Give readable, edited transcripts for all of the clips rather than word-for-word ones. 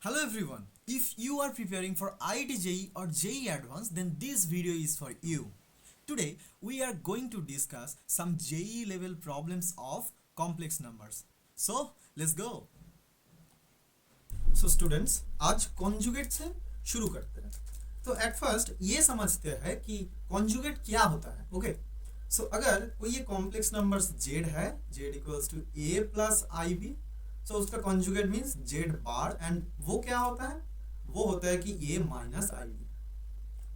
Hello everyone. If you are preparing for IIT JEE or JEE Advanced, then this video is for you. Today we are going to discuss some JEE level problems of complex numbers. So let's go. So students, आज conjugate से शुरू करते हैं. तो at first ये समझते हैं कि conjugate क्या होता है. Okay. So अगर कोई ये complex numbers z है, z equals to a plus ib, so उसका conjugate means z bar and वो क्या होता है, वो होता है कि a minus ib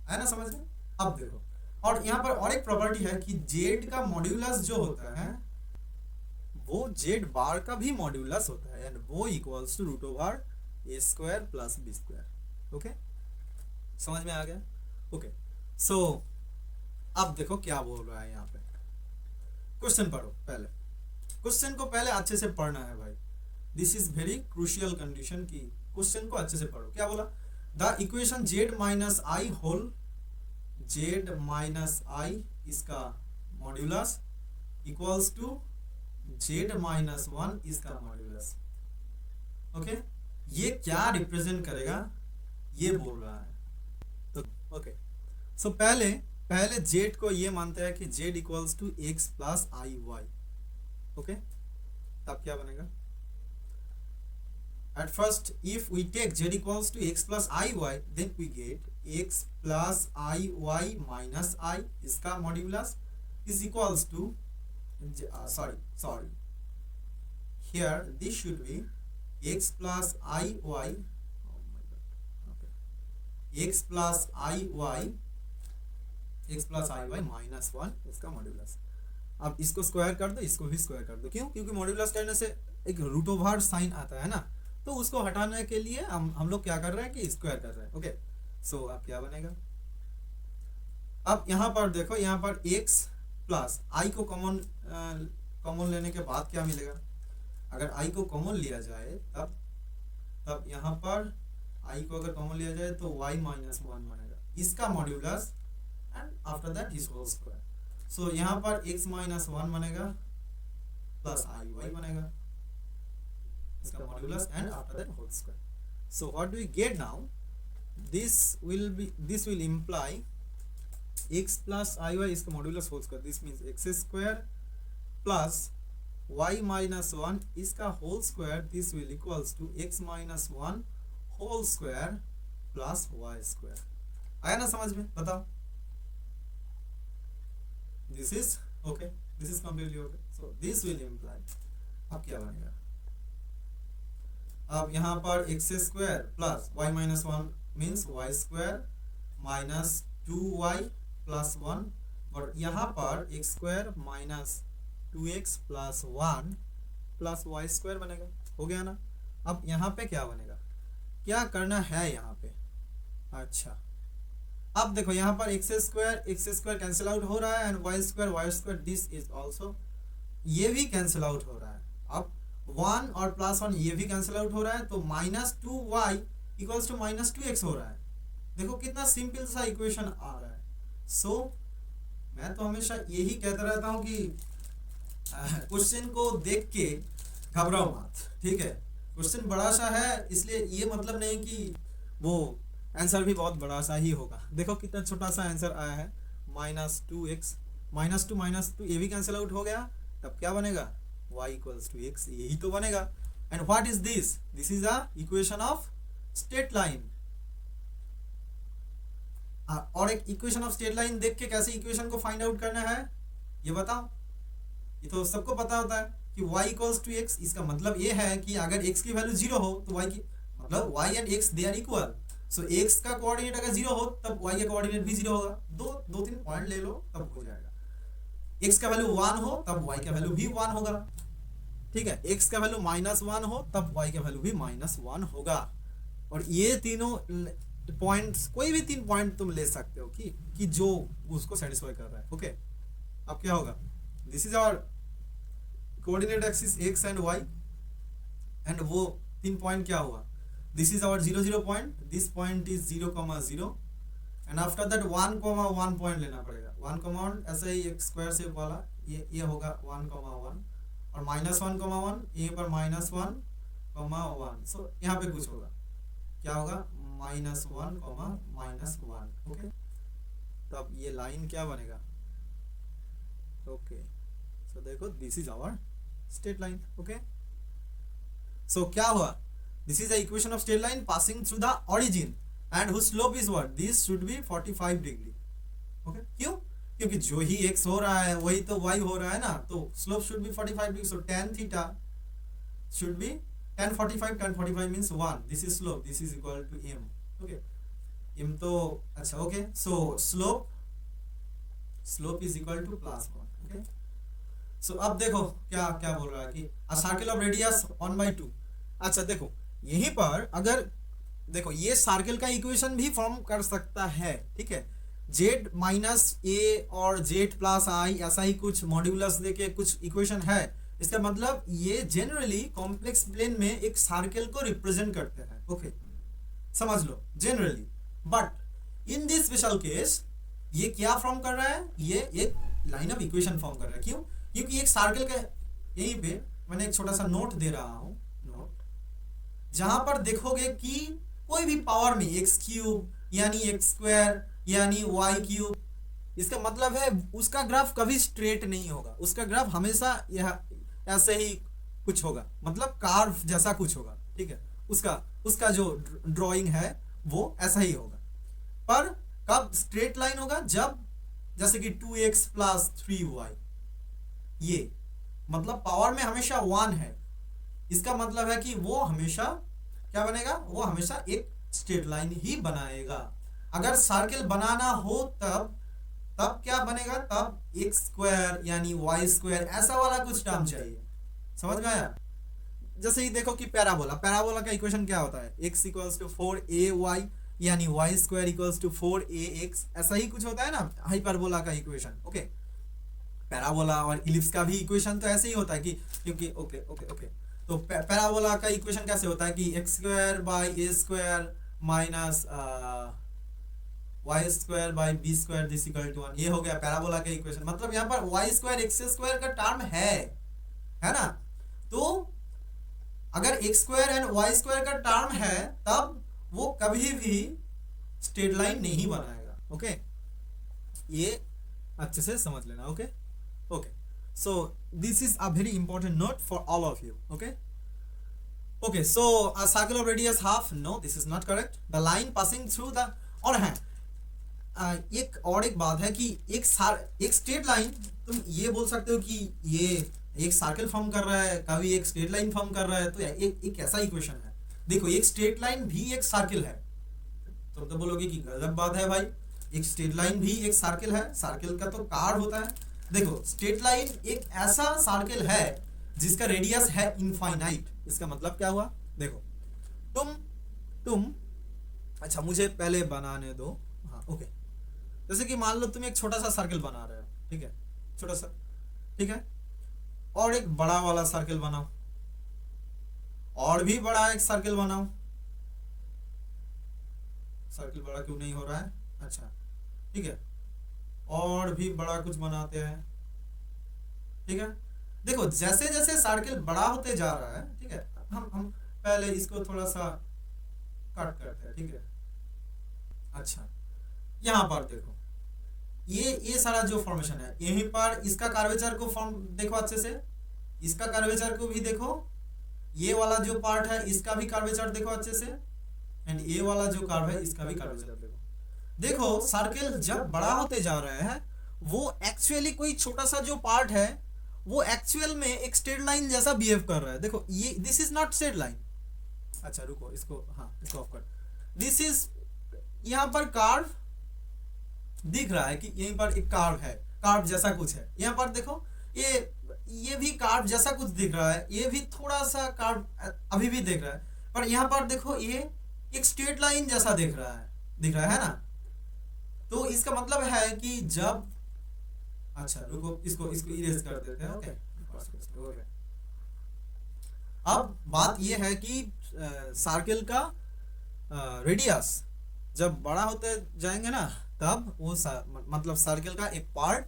है ना, समझ गए. अब देखो, और यहाँ पर और एक प्रॉपर्टी है कि z का मॉड्यूलस जो होता है वो z बार का भी मॉड्यूलस होता है एंड वो equals to root over a square plus b square. Okay, समझ में आ गया. ओके, सो अब देखो क्या बोल रहा है यहाँ पे. क्वेश्चन पढ़ो. पहले क्वेश्चन को पहले अच्छे से पढ़ना है भाई. This is very crucial condition की क्वेश्चन को अच्छे से पढ़ो. क्या बोला? The equation z minus i whole, z minus i इसका modulus equals to z minus one इसका मॉड्यूलस. ओके, ये क्या रिप्रेजेंट करेगा ये बोल रहा है. तो ओके, सो पहले z को ये मानते हैं कि z equals to x plus i y. Okay, तब क्या बनेगा? At first, if we take z equals to x plus iy, then we get x plus iy minus I इसका modulus is equals to sorry. Here this should be x plus iy. Oh my god. Okay. X plus iy minus one इसका modulus. अब इसको square कर दो, इसको भी square कर दो. क्यों? क्योंकि मॉड्यूलस करने से एक रूट ओवर साइन आता है ना, तो उसको हटाने के लिए हम लोग क्या कर रहे हैं कि स्क्वायर कर रहे हैं. ओके, सो अब क्या बनेगा? अब यहाँ पर देखो, यहाँ पर x प्लस आई को कॉमन लेने के बाद क्या मिलेगा? अगर i को कॉमन लिया जाए तब यहाँ पर i को अगर कॉमन लिया जाए तो y माइनस वन बनेगा इसका modulus and after that is whole square. So यहाँ पर x माइनस वन बनेगा प्लस आई वाई बनेगा इसका modulus and after that whole square. So what do we get now? This will imply x plus i y इसका modulus whole square. This means x square plus y minus one इसका whole square. This will equals to x minus one whole square plus y square. आया ना समझ में? बताओ. This is okay, this is completely okay. So this will imply, अब क्या बनेगा? अब यहाँ पर x square plus y minus one means y square minus two y plus one, और यहाँ पर x square minus two x plus one plus Y square बनेगा. हो गया ना? अब यहाँ पे क्या बनेगा? क्या करना है यहाँ पे? अच्छा, अब देखो यहाँ पर एक्स स्क्वायर कैंसिल आउट हो रहा है and y square this is also, ये भी कैंसिल आउट हो रहा है. अब वन और प्लस वन ये भी कैंसिल आउट हो रहा है, तो minus two y equals to minus two x हो रहा है. देखो कितना सिंपल सा इक्वेशन आ रहा है. सो मैं तो हमेशा यही कहता रहता हूँ कि क्वेश्चन को देख के घबराओ मत. ठीक है, क्वेश्चन बड़ा सा है इसलिए ये मतलब नहीं कि वो आंसर भी बहुत बड़ा सा ही होगा. देखो कितना छोटा सा आंसर आया है, minus two x minus two ये भी कैंसिल आउट हो गया. तब क्या बनेगा? y इक्वल्स टू x, यही तो बनेगा. And what is this? This is a equation of straight line. और एक इक्वेशन ऑफ स्ट्रेट लाइन देख के कैसे इक्वेशन को फाइंड आउट करना है ये बताओ. ये तो सबको पता होता है कि y इक्वल्स टू x. इसका मतलब ये है कि अगर x की वैल्यू जीरो हो तो y की मतलब y and x they are equal. So x का कोऑर्डिनेट अगर जीरो हो तब y का कोऑर्डिनेट भी जीरो होगा. दो तीन पॉइंट ले लो तब हो जाएगा. x का वैल्यू वन हो तब y का वैल्यू भी वन होगा. ठीक है, x का वैल्यू माइनस वन हो तब y का वैल्यू भी माइनस वन होगा. और ये तीनों पॉइंट्स, कोई भी तीन पॉइंट तुम ले सकते हो कि जो उसको सेटिस्फाई कर रहा है. ओके, अब क्या होगा? This is our coordinate axis x and y and वो तीन पॉइंट क्या हुआ? This is our 0 0 point, this point is 0,0 and after that 1,1 point लेना पड़ेगा. 1,1 ऐसे ही एक स्क्वायर शेप वाला ये होगा 1,1 और -1,1 यहीं पर -1,1. सो यहाँ पे कुछ होगा क्या होगा, -1, -1, ओके। तब ये लाइन क्या बनेगा, ओके। सो देखो this is our straight line, okay. So क्या हुआ, this is the equation of straight line passing through the origin and whose slope is what, this should be 45 degree, okay. क्यों, क्योंकि जो ही x हो रहा है वही तो y हो रहा है ना, तो slope should be 45 degree. So tan theta should be tan 45 means 1, this is slope, this is equal to m, okay. m तो अच्छा, okay. So slope is equal to +1, okay. So अब देखो क्या क्या बोल रहा है कि अ सर्किल ऑफ रेडियस 1/2। अच्छा देखो यहीं पर अगर देखो ये सर्किल का इक्वेशन भी फॉर्म कर सकता है, ठीक है। z माइनस ए और z प्लस आई ऐसा ही कुछ मॉड्यूलस देके कुछ इक्वेशन है। इसका मतलब ये जनरली कॉम्प्लेक्स प्लेन में एक सर्किल को रिप्रेजेंट करते हैं, ओके, समझ लो generally. But in this special case ये क्या फॉर्म कर रहा है, ये एक लाइन ऑफ इक्वेशन फॉर्म कर रहा है। क्यों, क्योंकि एक सर्किल का यहीं पे मैंने एक छोटा सा नोट दे रहा हूं, नोट, जहां पर देखोगे कि कोई भी पावर में x³ यानी x² यानी y³, इसका मतलब है उसका ग्राफ कभी स्ट्रेट नहीं होगा, उसका ग्राफ हमेशा यह ऐसे ही कुछ होगा, मतलब कार्व जैसा कुछ होगा, ठीक है। उसका जो ड्राइंग है वो ऐसा ही होगा। पर कब स्ट्रेट लाइन होगा, जब जैसे कि 2x + 3y, ये मतलब पावर में हमेशा 1 है, इसका मतलब है कि वो हमेशा क्या बनेगा, वो हमेशा एक स्ट्रेट लाइन ही बनाएगा। अगर सर्किल बनाना हो तब क्या बनेगा, तब x² यानी y² ऐसा वाला कुछ टर्म चाहिए, समझ में आया। जैसे ही देखो कि पैराबोला का इक्वेशन क्या होता है, x = 4ay यानी y² = 4ax, ऐसा ही कुछ होता है ना हाइपरबोला का इक्वेशन, ओके। पैराबोला और इलिप्स का भी इक्वेशन तो ऐसे ही होता है कि क्योंकि ओके तो पैराबोला का इक्वेशन कैसे होता है कि x² a² minus y² b² this equal to 1, ये हो गया पैराबोला का इक्वेशन। मतलब यहाँ पर y² x² का टर्म है ना, तो अगर x² एंड y² का टर्म है तब वो कभी भी स्ट्रेट लाइन नहीं बनाएगा, ओके। ये अच्छे से समझ लेना, okay. So this is a very important note for all of you, okay. So a circle of radius half, no, this is not correct. The line passing through the, और है एक बात है कि एक स्ट्रेट लाइन, तुम ये बोल सकते हो कि ये एक सर्किल फॉर्म कर रहा है, कभी एक स्ट्रेट लाइन फॉर्म कर रहा है, तो एक ऐसा इक्वेशन है। देखो एक स्ट्रेट लाइन भी एक सर्किल है, तो बोलोगे कि गजब बात है भाई, एक स्ट्रेट लाइन भी एक सर्किल है, सर्किल का तो कार्व होता है। देखो स्ट्रेट लाइन एक ऐसा सर्किल है जिसका रेडियस है इनफाइनाइट। इसका मतलब क्या हुआ, देखो तुम अच्छा मुझे पहले बनाने दो, हाँ ओके। जैसे कि मान लो तुम एक छोटा सा सर्किल बना रहे हो, ठीक है, छोटा सा, ठीक है, और एक बड़ा वाला सर्किल बनाओ, और भी बड़ा एक सर्किल बनाओ। सर्किल बड़ा क्यों नहीं हो रहा है, अच्छा ठीक है, और भी बड़ा कुछ बनाते हैं, ठीक है। देखो जैसे जैसे सर्किल बड़ा होते जा रहा है, ठीक है, हम पहले इसको थोड़ा सा कट करते हैं, ठीक है। अच्छा यहाँ पर देखो ये सारा जो फॉर्मेशन है, यहीं पर इसका कर्वेचर को फॉर्म देखो अच्छे से, इसका कर्वेचर को भी देखो, ये वाला जो पार्ट है इसका भी कर्वेचर देखो अच्छे से, एंड ये वाला जो कर्व है इसका भी कर्वेचर देखो। देखो सर्किल जब बड़ा होते जा रहे हैं वो एक्चुअली कोई छोटा सा जो पार्ट है वो एक्चुअल में एक स्ट्रेट लाइन जैसा बिहेव कर रहा है। देखो ये this is not straight line, अच्छा रुको इसको, हाँ इसको ऑफ कर, दिस इज, यहाँ पर कार्व दिख रहा है कि यहीं पर एक कार्व है, कार्व जैसा कुछ है। यहाँ पर देखो ये भी कार्व जैसा कुछ दिख रहा है, ये भी थोड़ा सा कार्व अभी भी दिख रहा है, पर यहाँ पर देखो ये एक स्ट्रेट लाइन जैसा दिख रहा है ना। तो इसका मतलब है कि जब, अच्छा रुको इसको इरेज कर देते हैं, ओके। अब बात यह है कि सर्किल का रेडियस जब बड़ा होते जाएंगे ना तब वो मतलब सर्किल का एक पार्ट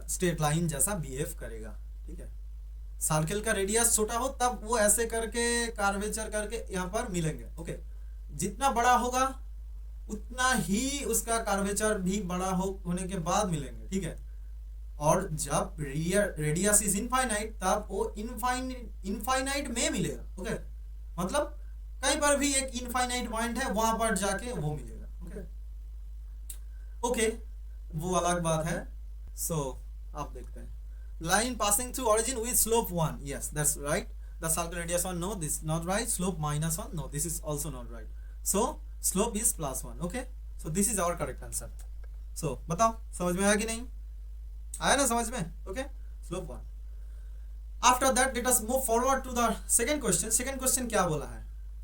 स्ट्रेट लाइन जैसा बिहेव करेगा, ठीक है। सर्किल का रेडियस छोटा हो तब वो ऐसे करके कर्वेचर करके यहाँ पर मिलेंगे, ओके। जितना बड़ा होगा उतना ही उसका कर्वेचर भी बड़ा होने के बाद मिलेंगे, ठीक है। और जब रेडियस इज इनफाइनाइट तब वो इनफाइनाइट में मिलेगा, ओके। मतलब कहीं पर भी एक इनफाइनाइट पॉइंट है वहां पर जाके वो मिलेगा, ओके ओके, वो अलग बात है। सो आप देखते हैं line passing through origin with slope 1, yes that's right, the circle radius 1, no this not right, slope minus 1, no this is also not right, so slope is plus 1, okay, so this is our correct answer। so बताओ समझ में आया कि नहीं आया ना समझ में, okay, slope 1। after that let us move forward to the second question। second question क्या बोला है,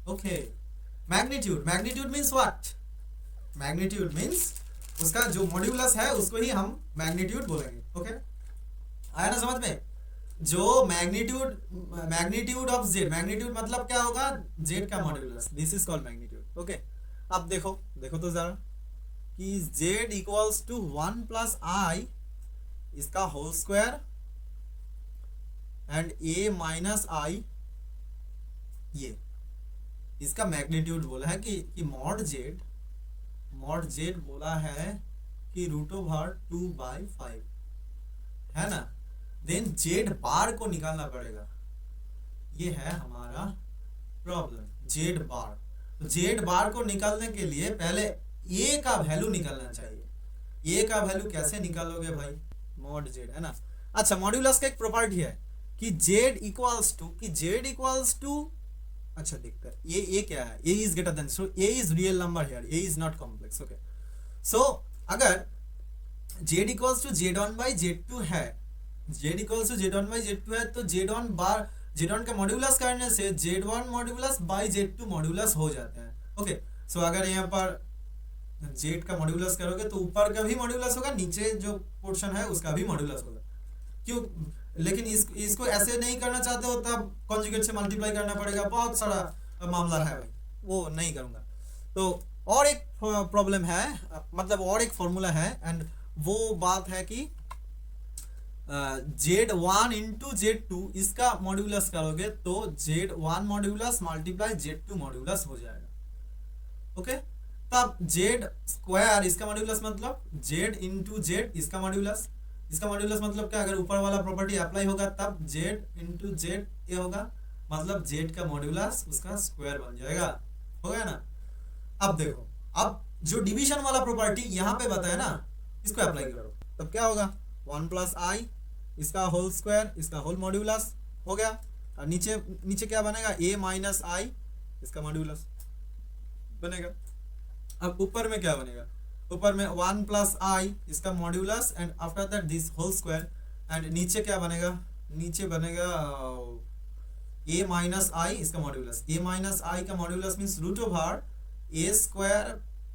okay, magnitude means what, magnitude means उसका जो मॉड्यूलस है उसको ही हम मैग्नीट्यूड बोलेंगे, ओके आया ना समझ में। जो मैग्नीट्यूड ऑफ जेड, मैग्नीट्यूड मतलब क्या होगा, जेड का modulus, this is called magnitude, okay. अब देखो तो जरा कि z equals to 1 plus i इसका whole square and a minus i, ये इसका मैग्नीट्यूड बोला है कि मॉड जेड बोला है कि √2/5 है ना। देन जेड बार को निकालना पड़ेगा, ये है हमारा प्रॉब्लम, जेड बार। तो जेड बार को निकालने के लिए पहले ए का वैल्यू निकालना चाहिए। ए का वैल्यू कैसे निकालोगे भाई, मॉड जेड है ना। अच्छा मॉड्यूलस का एक प्रॉपर्टी है कि जेड इक्वल्स टू अच्छा देखते हैं ये क्या है, a is greater than, so a is real number here, a is not complex, okay. So अगर जेड इक्वल्स टू z1/z2 है, जेड इक्वल्स टू z1/z2 है तो z1 का मॉड्यूलस करने से z1 modulus by z2 modulus हो जाते हैं, ओके। सो अगर यहाँ पर जेड का मॉड्यूलस करोगे तो ऊपर का भी मॉड्यूलस होगा, नीचे जो पोर्शन है उसका भी मॉड्यूलस होगा, क्यों। लेकिन इसको ऐसे नहीं करना चाहते हो तब कॉन्जुगेट से मल्टीप्लाई करना पड़ेगा, बहुत सारा मामला है भाई, वो नहीं करूंगा। तो और एक प्रॉब्लम है, मतलब और एक फॉर्मूला है, एंड वो बात है कि z1 इंटू z2 इसका मॉड्यूलस करोगे तो z1 modulus multiply z2 modulus हो जाएगा, ओके। तब z स्क्वायर इसका मॉड्यूलस मतलब z इंटू z इसका मॉड्यूलस मतलब क्या, अगर ऊपर वाला प्रॉपर्टी अप्लाई होगा तब z इंटू z ये होगा, मतलब z का मॉड्यूलस उसका स्क्वायर बन जाएगा, हो गया ना। अब देखो, अब जो डिवीजन वाला प्रॉपर्टी यहाँ पे बताया ना, इसको अप्लाई करो तब क्या होगा, 1 प्लस आई इसका होल स्क्वायर इसका होल मॉड्यूलस हो गया, और नीचे क्या बनेगा, a माइनस आई इसका मॉड्यूलस बनेगा। अब ऊपर में क्या बनेगा, ऊपर में 1 प्लस आई इसका modulus and after that this whole square, and नीचे क्या बनेगा, नीचे बनेगा a माइनस आई इसका मॉड्यूलस, a माइनस आई का modulus means √a square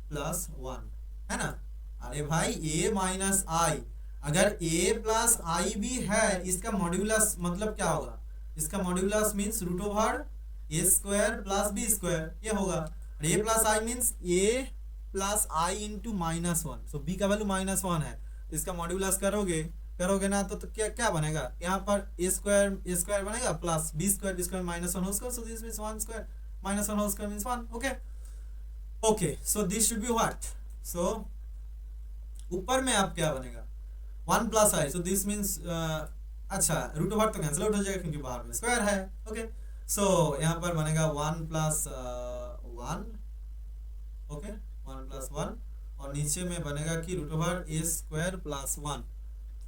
plus 1 है ना। अरे भाई a माइनस आई, अगर a प्लस आई भी है इसका मॉड्यूलस मतलब क्या होगा, इसका modulus means √a square plus b square ये होगा। a plus I means a plus I into -1, so b का वैल्यू -1 है, इसका मॉड्यूलस करोगे ना तो क्या बनेगा, यहाँ पर a स्क्वायर बनेगा plus b square -1 whole square, so this means 1 square -1 whole square means 1, okay. So this should be what, so ऊपर में आप क्या बनेगा 1 plus i, so this means अच्छा √2 तो कैंसिल आउट हो जाएगा क्योंकि बाहर में स्क्वायर है, ओके। सो यहाँ पर बनेगा 1 प्लस 1, ओके 1 प्लस 1, और नीचे में बनेगा कि √a square plus 1,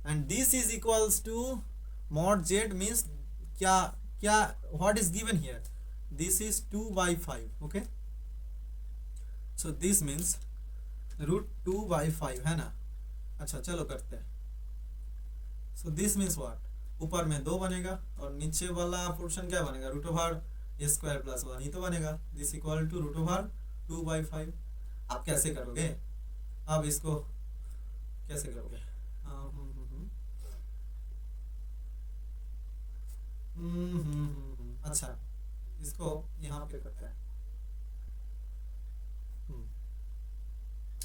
and this is equals to mod z means क्या what is given here, this is 2/5, okay. So this means √2/5 है ना। अच्छा चलो करते हैं, सो दिस मीन्स व्हाट, ऊपर में 2 बनेगा और नीचे वाला पोर्शन क्या बनेगा, √a स्क्वायर प्लस 1 ही तो बनेगा, दिस इक्वल टू √2/5। आप कैसे करोगे, अब इसको कैसे करोगे, अच्छा इसको यहाँ पे करते हैं,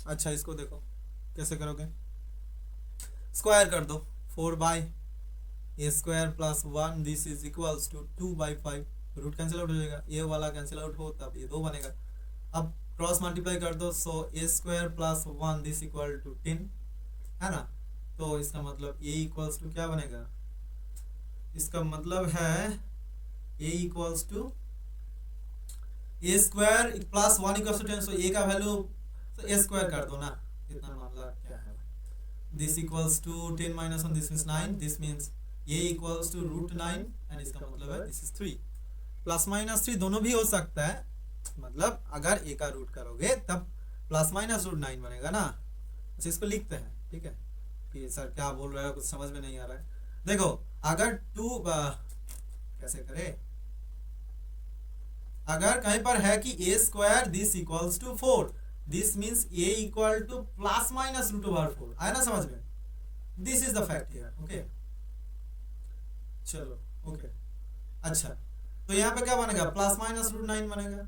अच्छा इसको देखो कैसे करोगे, स्क्वायर कर दो 4/a square plus 1, this is equals to 2/5, root cancel out हो जाएगा, ये वाला कैंसिल आउट हो तब ये 2 बनेगा, अब क्रॉस मल्टीप्लाई कर दो, so a square plus 1 this equal to 10 है ना। तो इसका मतलब ए इक्वल्स टू क्या बनेगा, इसका मतलब है a equals to a square plus 1 equals to 10, so a का वैल्यू तो ए स्क्वायर कर दो ना, इतना मतलब क्या है, this equals to 10 minus 1 this means 9, this means a equals to root 9 and इसका मतलब है दिस इज 3। प्लस माइनस 3 दोनों भी हो सकता है, मतलब अगर ए का रूट करोगे तब प्लस माइनस रूट 9 बनेगा ना। अच्छा इसको लिखते हैं, ठीक है, कि सर क्या बोल रहे हो, कुछ समझ में नहीं आ रहा है। देखो अगर कैसे करें, अगर कहीं पर है कि a square this equals to 4, this means a equal to plus minus root over 4, आया ना समझ में, this is the fact here, okay. चलो ओके, अच्छा तो यहाँ पे क्या बनेगा, प्लस माइनस रूट 9 बनेगा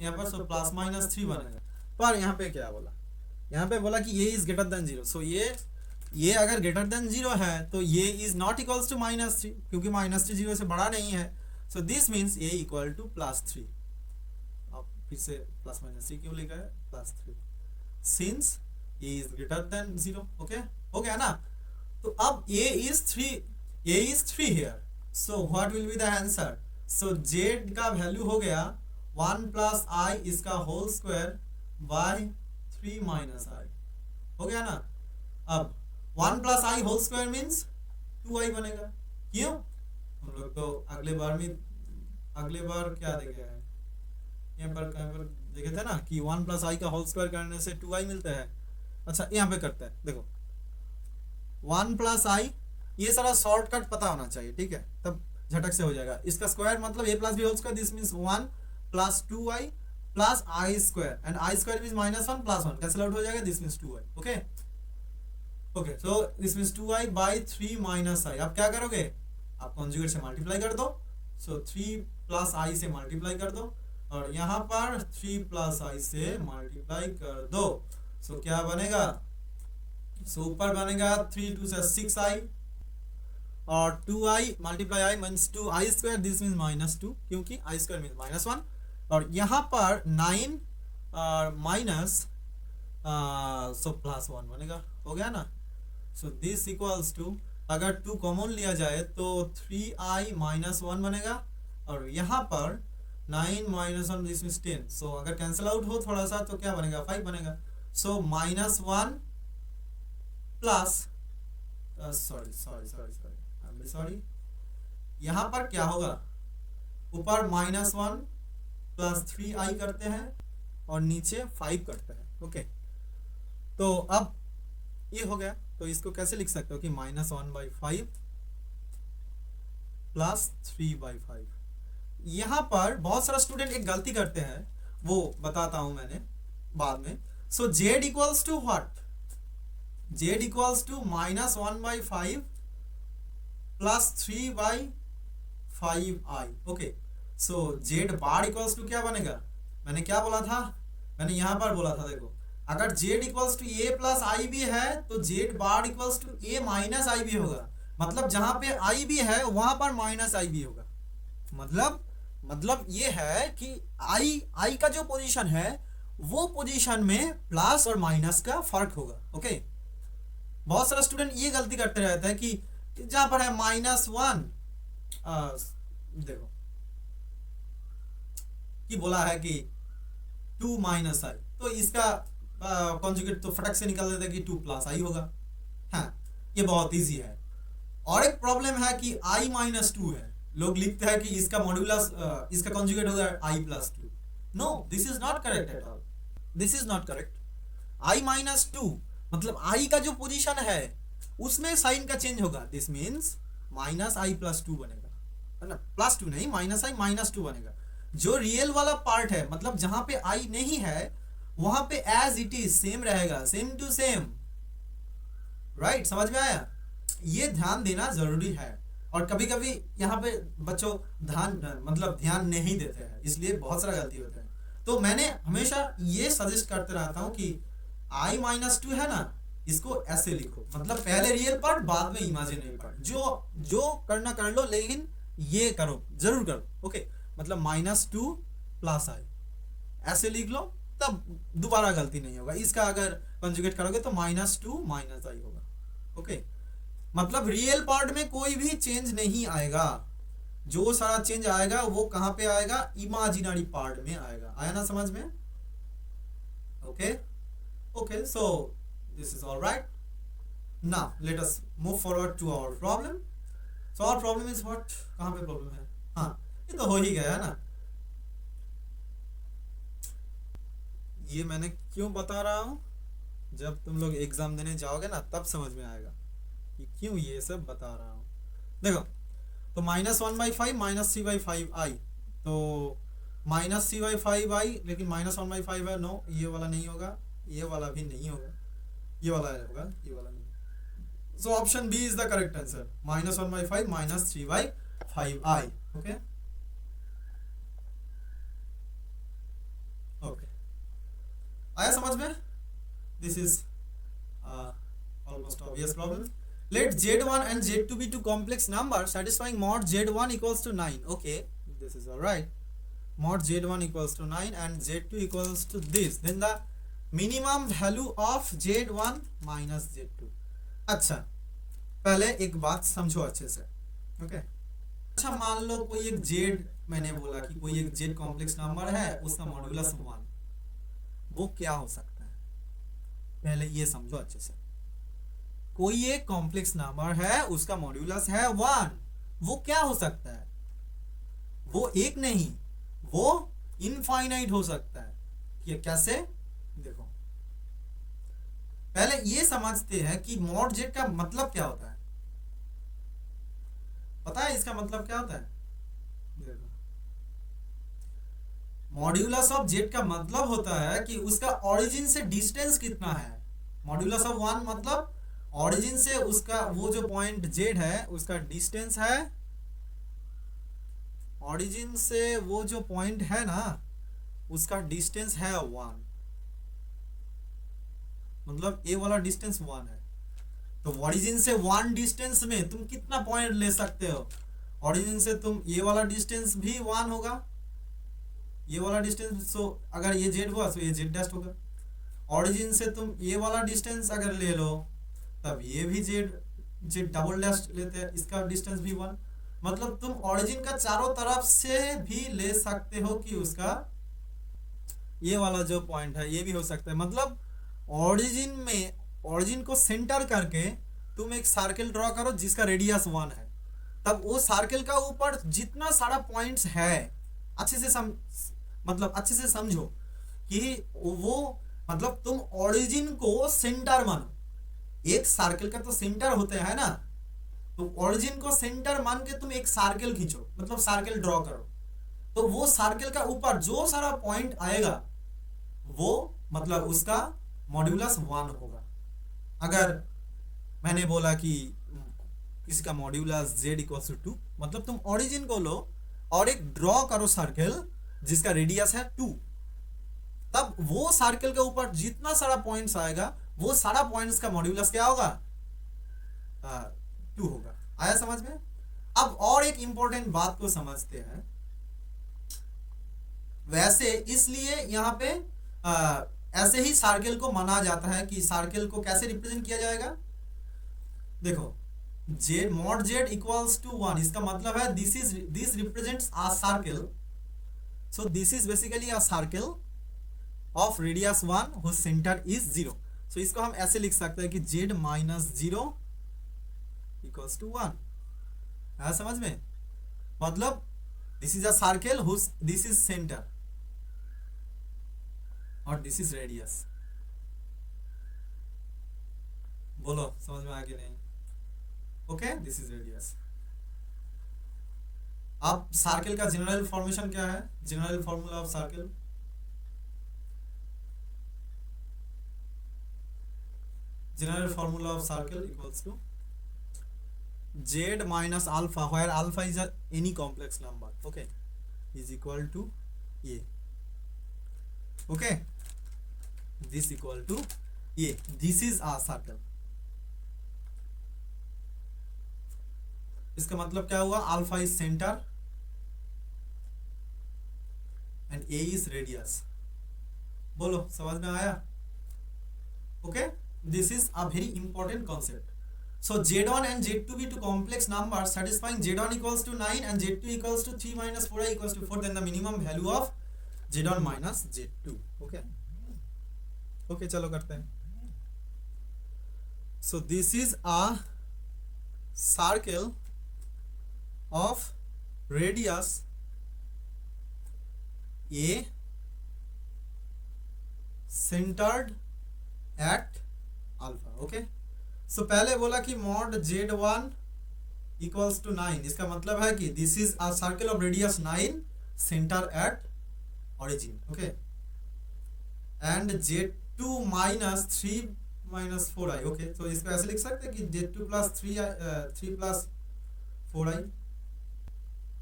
यहाँ पर, सो प्लस माइनस 3 बनेगा। पर यहाँ पे क्या बोला, यहाँ पे बोला कि ये इज ग्रेटर देन 0, सो ये अगर ग्रेटर देन 0 है तो ये इज नॉट इक्वल्स टू -3, क्योंकि -3 0 से बड़ा नहीं है, so this means a equal to +3। अब फिर से प्लस माइनस 3 क्यों लिखा है, +3 since a is greater than 0, okay हो गया ना। तो अब a is 3 here, so what will be the answer, so z का वैल्यू हो गया 1 प्लस आई इसका whole square by 3 minus i, हो गया ना। अब 1 plus i whole square means 2i बनेगा, क्यों, हम लोग तो अगले बार क्या देखे हैं, यहाँ पर कहीं पर देखे थे ना कि 1 प्लस आई का होल स्क्वायर करने से 2i मिलता है। अच्छा यहाँ पे करते हैं, देखो 1 प्लस आई, ये सारा शॉर्टकट पता होना चाहिए, ठीक है, तब झटक से हो जाएगा। इसका स्क्वायर मतलब a plus b whole square, this means 1 plus 2i plus i square, and i square means -1 plus 1 cancel out हो जाएगा, this means 2i, okay okay, so this means 2i by 3 minus i. आप क्या करोगे, आप conjugate से multiply कर दो, सो 3 plus आई से मल्टीप्लाई कर दो, और यहाँ पर 3 प्लस आई से मल्टीप्लाई कर दो, सो क्या बनेगा, सो ऊपर बनेगा 3 2 से 6i, और 2i multiply I means 2i square, this means -2 क्योंकि i स्क्वायर मीन्स -1, और यहाँ पर 9 और माइनस सो प्लस 1 बनेगा, हो गया ना। सो दिस इक्वल्स टू, अगर 2 कॉमन लिया जाए तो 3i माइनस 1 बनेगा, और यहाँ पर 9 माइनस 1 दिस मीन्स 10, सो अगर कैंसिल आउट हो थोड़ा सा तो क्या बनेगा, 5 बनेगा, सो -1 प्लस सॉरी यहाँ पर क्या होगा, ऊपर -1 प्लस 3i करते हैं और नीचे 5 करते हैं, ओके। तो अब ये हो गया, तो इसको कैसे लिख सकते हो कि -1/5 प्लस 3/5। यहाँ पर बहुत सारा स्टूडेंट एक गलती करते हैं, वो बताता हूं मैंने बाद में। So z equals to what, z equals to -1/5 plus 3/5i, okay. So z bar equals to क्या बनेगा, मैंने क्या बोला था, मैंने यहाँ पर बोला था, देखो अगर z equals to a plus i भी है तो z bar equals to a minus i भी होगा, मतलब जहां पे i भी है वहां पर माइनस आई भी होगा। मतलब ये है कि i का जो पोजीशन है वो पोजीशन में प्लस और माइनस का फर्क होगा, ओके। बहुत सारा स्टूडेंट ये गलती करते रहता है कि जहां पर है -1, देखो कि बोला है कि 2 माइनस आई, तो इसका कॉन्जुगेट तो फटक से निकल देता है कि 2 प्लस आई होगा, हाँ ये बहुत इजी है। और एक प्रॉब्लम है कि i -2 है, लोग लिखते हैं कि इसका मॉड्यूलस इसका कॉन्जुगेट होगा i + 2, no this is not correct at all, this is not correct. i -2 मतलब i का जो पोजीशन है उसमें साइन का चेंज होगा, दिस मीन्स -i + 2 बनेगा, है ना, +2 नहीं, -i -2 बनेगा। जो रियल वाला पार्ट है, मतलब जहां पे i नहीं है वहां पे एज इट इज सेम रहेगा, सेम टू सेम, राइट, समझ में आया, ये ध्यान देना जरूरी है। और कभी कभी यहाँ पे बच्चों ध्यान नहीं देते हैं, इसलिए बहुत सारा गलती होता है। तो मैंने हमेशा ये सजेस्ट करते रहता हूँ कि i -2 है ना, इसको ऐसे लिखो, मतलब पहले रियल पार्ट बाद में इमेजिनरी पार्ट, जो करना कर लो, लेकिन ये करो, जरूर करो, ओके। मतलब -2 + i ऐसे लिख लो, तब दोबारा गलती नहीं होगा। इसका अगर कंजुगेट करोगे तो -2 -i होगा। ओके, मतलब रियल पार्ट में कोई भी चेंज नहीं आएगा, जो सारा चेंज आएगा वो कहां पे आएगा, इमेजिनरी पार्ट में आएगा। आया ना समझ में? Okay okay, so this is all right. Now let us move forward to our problem. So our problem is what, कहां पे प्रॉब्लम है? हाँ, ये तो हो ही गया है ना। ये मैंने क्यों बता रहा हूं, जब तुम लोग एग्जाम देने जाओगे ना तब समझ में आएगा कि क्यों ये सब बता रहा हूं। देखो, तो -1/5 -3/5i, तो -3/5i, लेकिन -1/5 है, नो ये वाला नहीं होगा, ये वाला भी नहीं होगा, ये वाला होगा, ये वाला नहीं। So option B is the correct answer, -1/5 -3/5i। Okay okay, आया समझ में? This is almost obvious problem. Let Z1 and Z2 be two complex numbers satisfying mod Z1 equals to 9. Okay, this is alright. Mod Z1 equals to 9 and Z2 equals to this. Then the minimum value of Z1 minus Z2. अच्छा, पहले एक बात समझो अच्छे से। Okay, अच्छा मान लो कोई एक Z, मैंने बोला कि कोई एक Z कॉम्प्लेक्स नंबर है, उसका मॉड्यूलस 1, वो क्या हो सकता है? पहले ये समझो अच्छे से। कोई एक कॉम्प्लेक्स नंबर है, उसका मॉड्यूलस है 1, वो क्या हो सकता है? वो एक नहीं, वो इनफाइनाइट हो सकता है। ये कैसे? देखो, पहले ये समझते हैं कि मॉड जेड का मतलब क्या होता है। पता है इसका मतलब क्या होता है? देखो, मॉड्यूलस ऑफ जेड का मतलब होता है कि उसका ओरिजिन से डिस्टेंस कितना है। मॉड्यूलस ऑफ 1 मतलब ओरिजिन से उसका वो जो पॉइंट जेड है उसका डिस्टेंस है, ओरिजिन से वो जो पॉइंट है ना उसका डिस्टेंस है 1, मतलब ए वाला डिस्टेंस 1 है। तो ओरिजिन से 1 डिस्टेंस में तुम कितना पॉइंट ले सकते हो? ओरिजिन से तुम ये वाला डिस्टेंस भी 1 होगा, ये वाला डिस्टेंस, सो अगर ये जेड हुआ तो ये जेड डैश होगा। ओरिजिन से तुम ये वाला डिस्टेंस अगर ले लो तब ये भी जेड डबल डैश लेते हैं, इसका डिस्टेंस भी 1। मतलब तुम ओरिजिन का चारों तरफ से भी ले सकते हो कि उसका ये वाला जो पॉइंट है ये भी हो सकता है। मतलब ओरिजिन में, ओरिजिन को सेंटर करके तुम एक सर्कल ड्रॉ करो जिसका रेडियस 1 है, तब वो सर्कल का ऊपर जितना सारा पॉइंट्स है अच्छे से मतलब अच्छे से समझो कि वो, मतलब तुम ओरिजिन को सेंटर मानो। एक सर्कल का तो सेंटर होता है ना, तो ओरिजिन को सेंटर मान के तुम एक सर्कल खींचो, मतलब सर्कल ड्रॉ करो, तो वो सर्कल का ऊपर जो सारा पॉइंट आएगा वो मतलब उसका मॉड्यूलस 1 होगा। अगर मैंने बोला कि किसी का मॉड्यूलस z इक्वल्स टू 2, मतलब तुम ओरिजिन को लो और एक ड्रॉ करो सर्कल जिसका रेडियस है 2, तब वो सर्कल के ऊपर जितना सारा पॉइंट्स आएगा वो सारा पॉइंट्स का मॉड्यूलस क्या होगा? 2 होगा। आया समझ में? अब और एक इंपॉर्टेंट बात को समझते हैं। वैसे इसलिए यहाँ पे ऐसे ही सर्कल को माना जाता है कि सर्कल को कैसे रिप्रेजेंट किया जाएगा। देखो, z mod z equals to 1, इसका मतलब है this represents a circle, so this is basically a circle of radius 1 whose center is 0। So इसको हम ऐसे लिख सकते हैं कि z माइनस 0 इक्वल्स टू 1। है समझ में? मतलब this is a circle whose this is centre और दिस इज रेडियस। बोलो समझ में आया कि नहीं? Okay, this is radius. अब सर्कल का जनरल फॉर्मेशन क्या है? General formula of circle, general formula of circle equals to z minus alpha, where alpha is any complex number, okay, is equal to a, okay, this equal to a, this is a circle। इसका मतलब क्या हुआ? Alpha is centre and A is radius. बोलो समझ में आया? Okay, this is a very important concept. So Z1 and Z2 be two complex numbers satisfying Z1 equals to 9 and Z2 equals to 3 minus 4i equals to 4, then the minimum value of Z1 minus Z2. Okay. Okay, चलो करते हैं. So this is a circle of radius A centered at alpha. Okay. सो पहले बोला कि mod Z1 equals to 9, इसका मतलब है कि this is a circle of radius 9 centre at origin. Okay, and Z2 minus 3 minus 4i. Okay, तो इसको ऐसे लिख सकते हैं कि Z2 प्लस 3 प्लस 4i,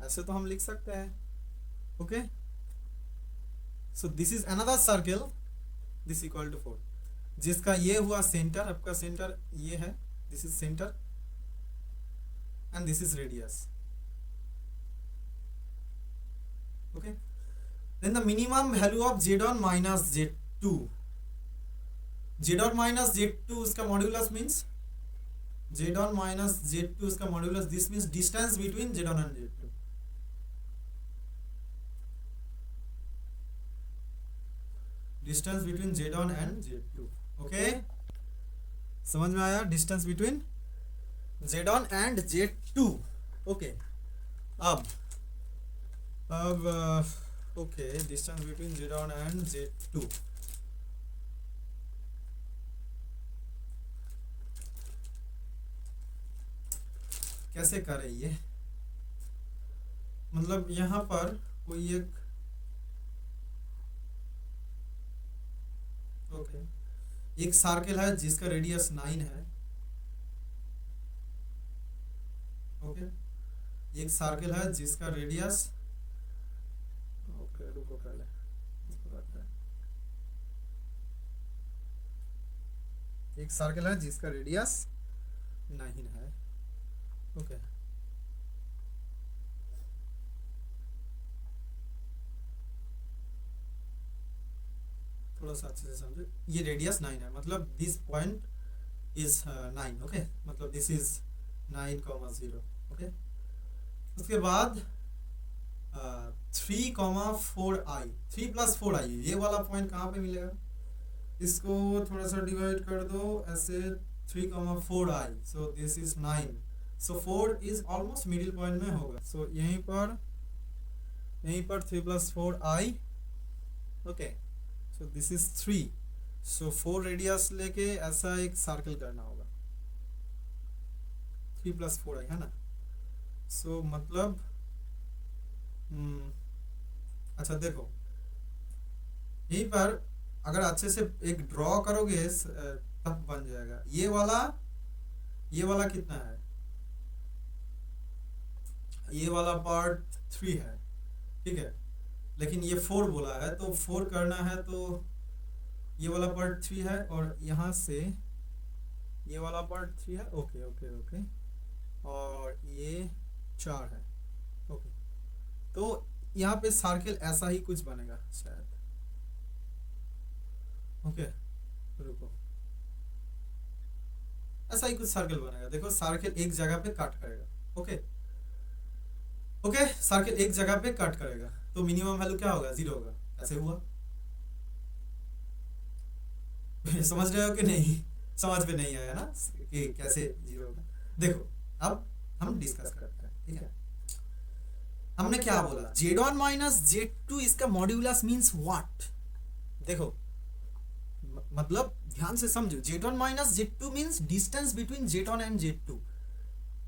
ऐसे तो हम लिख सकते हैं. Okay, so this is another circle, this equal to 4, जिसका ये हुआ सेंटर, आपका सेंटर ये है, this is centre and this is radius. Okay, then the minimum value of Z1 minus Z2. Z1 minus Z2 उसका modulus means Z1 minus Z2 उसका modulus, this means distance between Z1 and Z2. Distance between Z1 and Z2. Okay, समझ में आया? Distance between Z1 and Z2. Okay, अब okay, distance between Z1 and Z2. कैसे करें ये? मतलब यहाँ पर कोई एक, ओके, एक सर्कल है जिसका रेडियस 9 है. ओके, एक सर्कल है जिसका रेडियस, ओके रुको पहले इसको रखते हैं. एक सर्कल है जिसका रेडियस 9 है. ओके, थोड़ा सा अच्छे से समझो. ये रेडियस 9 है, मतलब दिस पॉइंट इज 9. ओके, मतलब दिस इज 9,0. ओके, उसके बाद 3,4i, 3 प्लस 4i, ये वाला पॉइंट कहाँ पे मिलेगा? इसको थोड़ा सा डिवाइड कर दो ऐसे, 3,4i, so this is 9. So 4 is almost middle point में होगा. सो यहीं पर 3 plus 4i. Okay, so this is 3, so 4 radius लेके ऐसा एक सर्कल करना होगा. 3 प्लस 4i है ना. so मतलब अच्छा देखो, यहीं पर अगर अच्छे से एक ड्रॉ करोगे तब बन जाएगा. ये वाला कितना है? ये वाला पार्ट 3 है, ठीक है, लेकिन ये 4 बोला है, तो 4 करना है तो ये वाला पार्ट 3 है और यहाँ से ये वाला पार्ट 3 है. ओके ओके ओके, और ये 4 है. ओके, तो यहाँ पे सर्कल ऐसा ही कुछ बनेगा शायद. ओके, रुको, ऐसा ही कुछ सर्कल बनेगा. देखो, सर्कल एक जगह पे कट करेगा. ओके ओके, सर्कल एक जगह पे कट करेगा, तो मिनिमम वैल्यू क्या होगा? 0 होगा. ऐसे हुआ. समझ रहे हो कि नहीं? समझ में नहीं आया ना कि कैसे 0 होगा? देखो, अब हम डिस्कस करते हैं. ठीक है, हमने क्या बोला? Z1 माइनस Z2 इसका मॉड्यूलस मीन्स व्हाट? देखो, मतलब ध्यान से समझो. Z1 minus Z2 means distance between Z1 and Z2.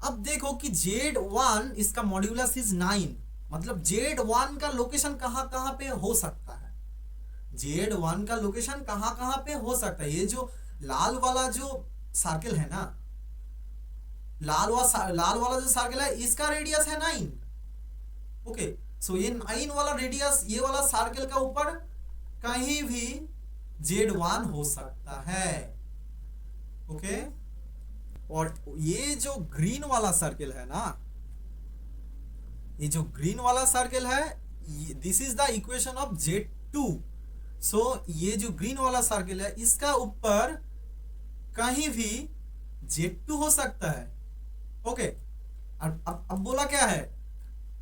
अब देखो कि Z1 इसका मॉड्यूलस इज 9, मतलब Z1 का लोकेशन कहाँ कहाँ पे हो सकता है? Z1 का लोकेशन कहाँ कहाँ पे हो सकता है? ये जो लाल वाला जो सर्कल है ना, लाल वाला जो सर्कल है, इसका रेडियस है 9. ओके, सो ये 9 वाला रेडियस, ये वाला सर्कल का ऊपर कहीं भी Z1 हो सकता है. ओके, और ये जो ग्रीन वाला सर्कल है ना, ये जो ग्रीन वाला सर्कल है, this is the equation of Z2. सो ये जो ग्रीन वाला सर्किल है इसका ऊपर कहीं भी Z2 हो सकता है। ओके, अब बोला क्या है,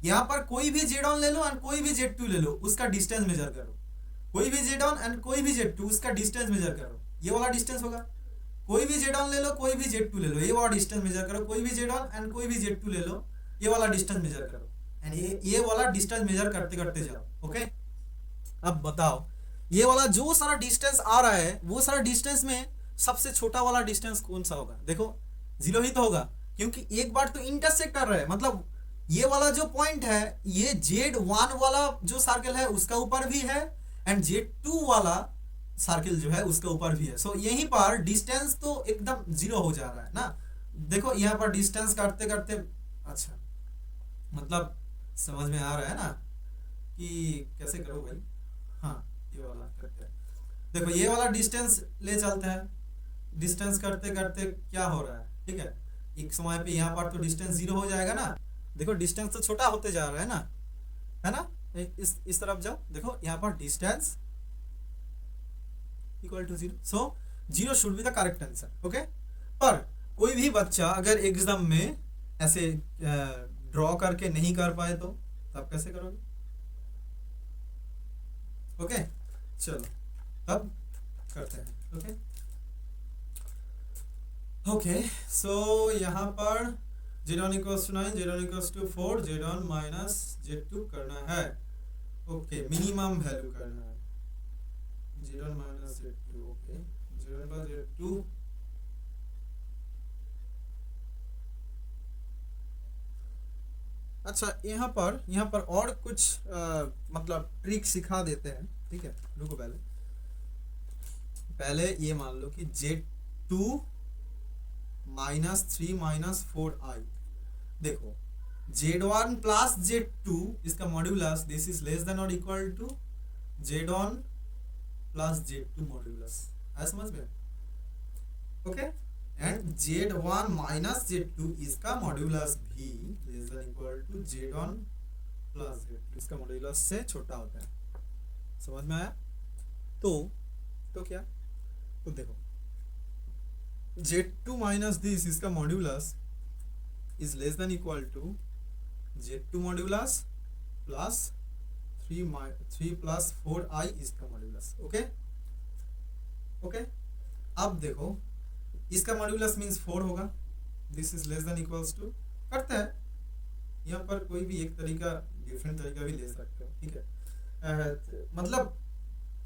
यहां पर कोई भी Z ऑन ले लो एंड कोई भी Z2 ले लो, उसका डिस्टेंस मेजर करो। कोई भी Z ऑन एंड कोई भी Z2, उसका डिस्टेंस मेजर करो। ये वाला डिस्टेंस होगा। कोई भी Z ऑन ले लो, कोई भी Z2 ले लो, ये वाला डिस्टेंस मेजर करो। कोई भी Z ऑन एंड कोई भी Z2 ले लो, ये वाला डिस्टेंस मेजर करो। एंड ये वाला डिस्टेंस मेजर करते करते जाओ। ओके, अब बताओ ये वाला जो सारा डिस्टेंस आ रहा है वो सारा डिस्टेंस में सबसे छोटा वाला डिस्टेंस कौन सा होगा? देखो 0 ही तो होगा, क्योंकि एक बार तो इंटरसेक्ट कर रहा है। मतलब ये वाला जो पॉइंट है ये Z1 वाला जो सर्कल है उसका ऊपर भी है एंड Z2 वाला सर्किल जो है उसके ऊपर भी है। सो यहीं पर डिस्टेंस तो एकदम 0 हो जा रहा है ना। देखो यहाँ पर डिस्टेंस करते करते, अच्छा मतलब समझ में आ रहा है ना कि कैसे करो भाई। हाँ, ये वाला करते हैं। देखो ये वाला डिस्टेंस ले चलते हैं। डिस्टेंस करते करते क्या हो रहा है, ठीक है, एक समय पे यहाँ पर तो डिस्टेंस 0 हो जाएगा ना। देखो डिस्टेंस तो छोटा होते जा रहा है ना। इस तरफ जाओ, देखो यहाँ पर distance equal to 0। So 0 should be the correct answer. Okay, पर कोई भी बच्चा अगर एग्जाम में ऐसे ड्रॉ करके नहीं कर पाए तो तब कैसे करोगे? ओके, चलो तब करते हैं। ओके ओके, सो यहाँ पर Z1 equals to 9, Z1 equals to 4, Z1 minus Z2 करना है। ओके, मिनिमम वैल्यू करना है Z1 minus Z2। Okay, Z1 plus Z2 अच्छा यहाँ पर और कुछ मतलब ट्रिक सिखा देते हैं। ठीक है, रुको पहले ये मान लो कि Z2 माइनस 3 माइनस 4i। देखो Z1 प्लस Z2 इसका modulus this is less than और equal to Z1 plus Z2 modulus. है समझ में? Okay, and Z1 minus Z2 इसका मॉड्यूलस भी less than equal to Z1 plus Z2 इसका modulus से छोटा होता है। समझ में आया? तो क्या, तो देखो Z2 माइनस दिस इसका modulus is less than equal to Z2 modulus plus 3 plus 4i इसका मॉड्यूलस। ओके, अब देखो इसका मॉड्यूलस मींस 4 होगा। This is less than equals to, करते हैं यहाँ पर कोई भी एक तरीका, डिफरेंट तरीका भी ले सकते हो। ठीक है, मतलब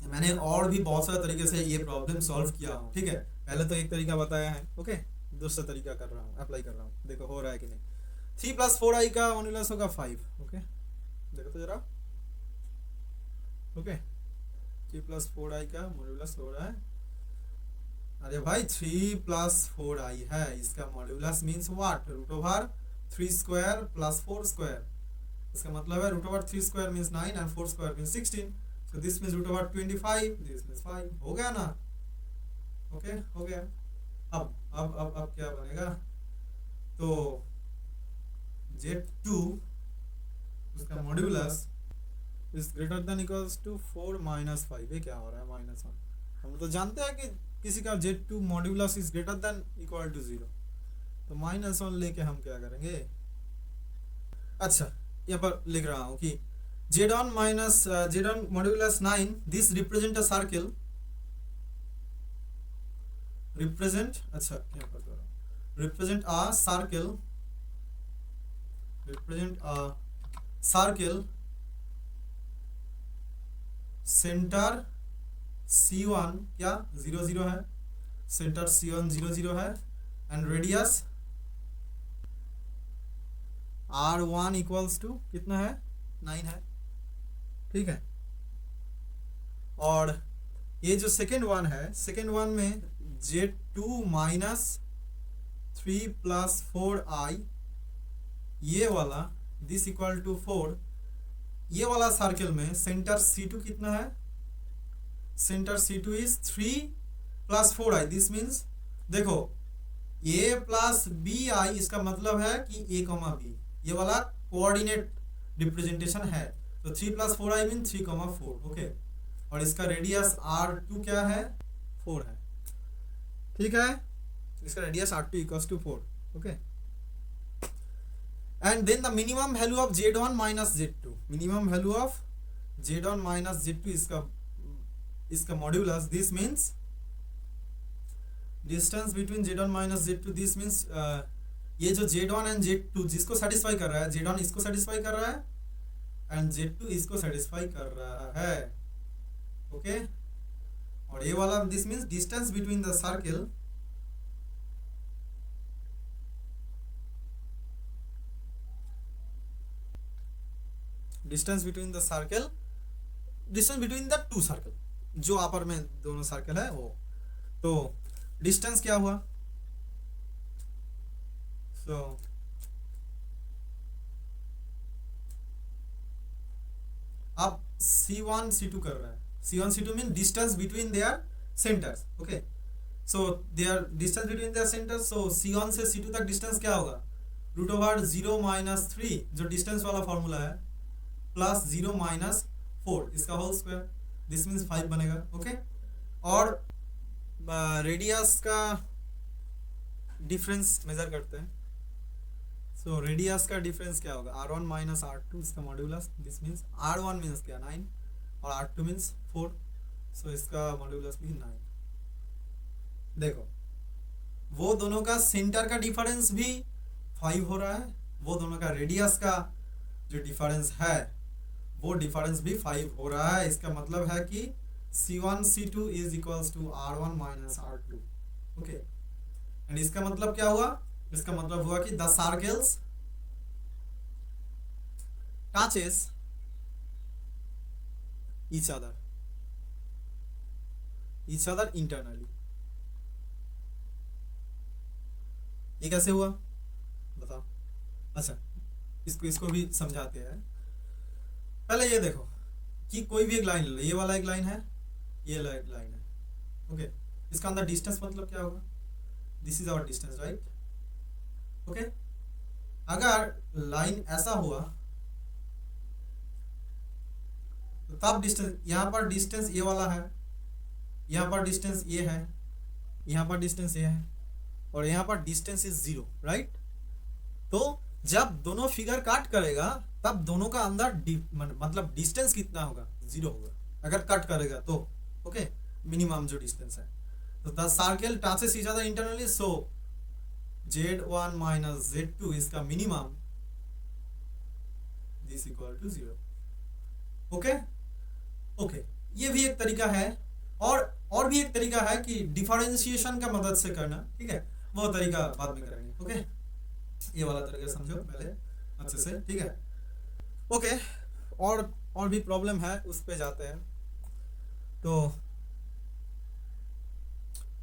मैंने और भी बहुत सारे तरीके से ये प्रॉब्लम सॉल्व किया हूँ। ठीक है, पहले तो एक तरीका बताया है। ओके, दूसरा तरीका कर रहा हूँ, अप्लाई कर रहा हूँ, देखो हो रहा है कि नहीं। 3 प्लस 4i का मॉड्यूलस होगा 5। ओके, देखो तो जरा। ओके, 3 प्लस 4i का मॉड्यूलस हो रहा है। अरे भाई 3 प्लस 4i है, इसका modulus means what? Root over 3 square plus 4 square. इसका मतलब है root over 3 square means 9 and 4 square means 16। So this means root over 25, this means 5। हो गया ना? ओके, हो गया। अब क्या बनेगा? तो Z2 उसका modulus is greater than equals to 4 minus 5। ये क्या हो रहा है? -1। हम तो जानते हैं कि किसी का Z2 modulus is greater than equal to 0, तो -1 लेके हम क्या करेंगे? अच्छा, यहाँ पर लिख रहा हूँ कि Z1 minus Z1 modulus 9, this represent a circle, represent, अच्छा यहाँ पर करो, represent a circle center C1 क्या 0 0 है, center C1 0 0 है and radius R1 equals to कितना है? 9 है। ठीक है, और ये जो सेकेंड वन है, सेकेंड वन में Z2 माइनस 3 प्लस 4i ये वाला दिस इक्वल टू 4, ये वाला सर्कल में सेंटर C2 कितना है? Centre C2 is 3 plus 4i। This means देखो a प्लस bi, इसका मतलब है कि a कॉमा b, ये वाला कोऑर्डिनेट रिप्रेजेंटेशन है। तो 3 प्लस 4i मीन 3, 4। ओके, और इसका रेडियस R2 क्या है, 4 है, ठीक है, इसका radius R2 equals to 4, okay. And then the minimum value of Z1 minus Z2, minimum value of Z1 minus Z2 इसका modulus, this means distance between Z1 minus Z2, this means ये जो Z1 and Z2 जिसको satisfy कर रहा है, Z1 इसको satisfy कर रहा है एंड Z2 इसको सेटिस्फाई कर रहा है, ओके। और ये वाला this means distance between the circle distance between the circle, distance between the two circle, जो अपर में दोनों सर्कल है वो, तो डिस्टेंस क्या हुआ, सो अब C1 C2 कर रहा है, C1 C2 mean distance between their centres, okay. So their distance between their centres, so C1 से C2 तक डिस्टेंस क्या होगा, रूट ओवर 0 माइनस 3 जो डिस्टेंस वाला फॉर्मूला है, प्लस 0 माइनस 4 इसका होल स्क्वायर, दिस मीन्स 5 बनेगा, ओके। और रेडियस का डिफरेंस मेजर करते हैं, सो रेडियस का डिफरेंस क्या होगा, R1 माइनस R2 इसका modulus, this means R1 means क्या 9 और R2 मीन्स 4, सो इसका मॉड्यूलस भी 9। देखो वो दोनों का सेंटर का डिफरेंस भी 5 हो रहा है, वो दोनों का रेडियस का जो डिफरेंस है वो डिफरेंस भी 5 हो रहा है, इसका मतलब है कि C1 C2 is equals to R1 minus R2, okay. And इसका मतलब क्या हुआ, इसका मतलब हुआ कि the circles touches each other internally। ये कैसे हुआ बताओ, अच्छा इसको भी समझाते हैं। पहले ये देखो कि कोई भी एक लाइन ले, ये वाला एक लाइन है, ये लाइन है, ओके। इसका अंदर डिस्टेंस मतलब क्या होगा, this is our distance, right, okay. अगर लाइन ऐसा हुआ तो तब डिस्टेंस, यहाँ पर डिस्टेंस ये वाला है, यहाँ पर डिस्टेंस ये है, यहाँ पर डिस्टेंस ये है और यहाँ पर डिस्टेंस इज 0, राइट। तो जब दोनों फिगर काट करेगा तब दोनों का अंदर मतलब डिस्टेंस कितना होगा, 0 होगा अगर कट करेगा तो, ओके, मिनिमम जो डिस्टेंस है। तो the circle touches each other internally, so Z1 minus Z2 इसका minimum, this equal to 0, okay okay. ये भी एक तरीका है और भी एक तरीका है कि डिफरेंशिएशन का मदद से करना, ठीक है, वो तरीका बाद में करेंगे, ओके। ये वाला तरीका समझो पहले अच्छे से, ठीक है, ओके। और भी प्रॉब्लम है, उस पे जाते हैं। तो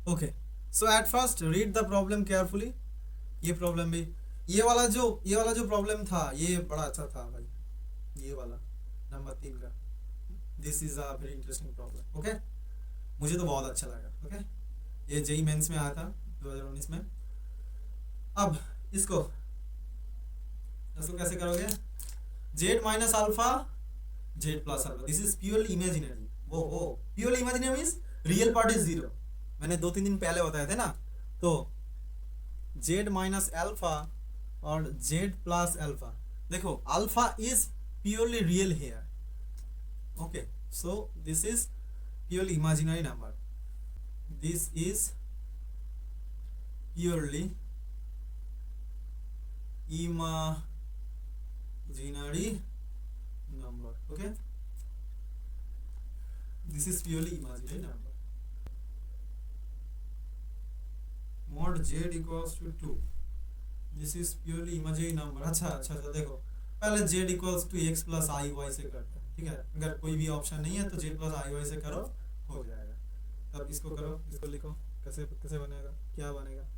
okay, so at first read the problem carefully. ये प्रॉब्लम भी, ये वाला जो प्रॉब्लम था ये बड़ा अच्छा था भाई, ये वाला नंबर 3 का, this is a very interesting problem, okay. मुझे तो बहुत अच्छा लगा, ओके। ये जेई मेंस में आया था 2019 में। अब इसको कैसे करोगे, Z minus alpha Z plus alpha, this is purely imaginary. वो purely imaginary means real part is 0, मैंने 2-3 दिन पहले बताया थे ना। तो Z माइनस अल्फा और Z प्लस अल्फा, देखो alpha is purely real here, okay. So this is purely imaginary number, this is purely imaginary number, okay, this is purely imaginary number, mod z equals to 2, this is purely imaginary number। अच्छा देखो पहले z equals to x plus i y से करते हैं, ठीक है। अगर कोई भी ऑप्शन नहीं है तो z plus i y से करो, हो जाएगा। अब इसको करो, इसको लिखो, कैसे बनेगा, क्या बनेगा।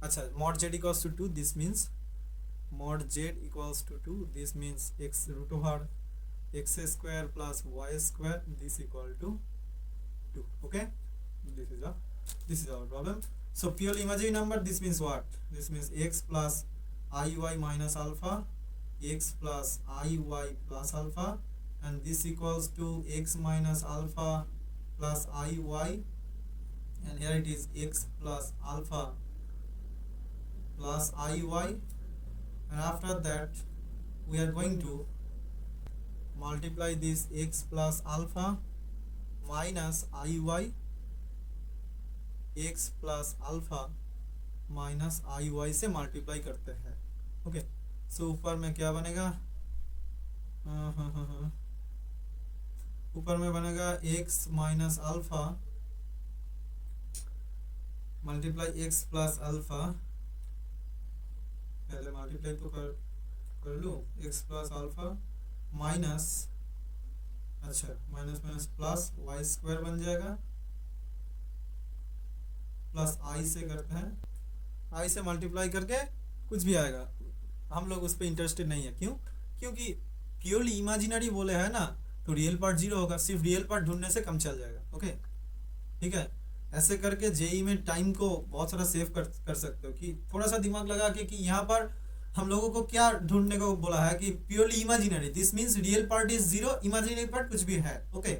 अच्छा, mod z equals to 2, this means mod z equals to 2, this means x root over x square plus y square, this equal to 2, okay। This is our problem। So purely imaginary number, this means what, this means x plus iy minus alpha, x plus iy plus alpha, and this equals to x minus alpha plus iy, and here it is x plus alpha plus iy, and after that we are going to multiply this x plus alpha minus iy, x plus alpha minus i y से multiply करते हैं। Okay, सो ऊपर में क्या बनेगा, ऊपर में बनेगा x minus alpha multiply x plus alpha, पहले मल्टीप्लाई तो कर लूँ, x प्लस अल्फा माइनस, अच्छा minus minus plus Y square बन जाएगा, प्लस आई से करते हैं, आई से मल्टीप्लाई करके कुछ भी आएगा, हम लोग उस पर इंटरेस्टेड नहीं है। क्यों? क्योंकि प्योरली इमेजिनरी बोले है ना, तो रियल पार्ट जीरो होगा, सिर्फ रियल पार्ट ढूंढने से कम चल जाएगा। ओके ठीक है, ऐसे करके जेई में टाइम को बहुत सारा सेव कर सकते हो कि थोड़ा सा दिमाग लगा कि यहाँ पर हम लोगों को क्या ढूंढने को बोला है कि purely imaginary, this means real part is zero, imaginary part कुछ भी है। ओके,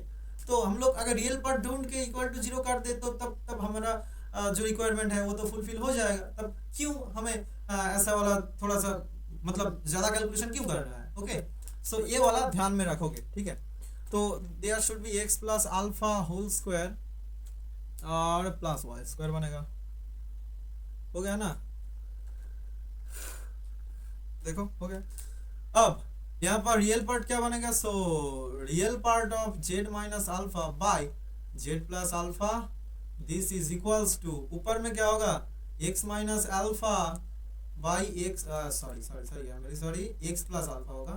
तो हम लोग अगर रियल पार्ट ढूंढ के इक्वल टू जीरो कर दे तो तब हमारा जो रिक्वायरमेंट है वो तो फुलफिल हो जाएगा। तब क्यों हमें ऐसा वाला थोड़ा सा मतलब ज़्यादा कैलकुलेशन क्यों करना है। ओके, सो ये वाला ध्यान में रखोगे। ठीक है, तो there should be X plus alpha whole square और प्लस वाई स्क्वायर बनेगा। हो गया ना, देखो हो गया। अब यहाँ पर रियल पार्ट क्या बनेगा, so real part of Z minus alpha by Z plus alpha, this is equals to, ऊपर में क्या होगा, x minus alpha by X, sorry X plus alpha होगा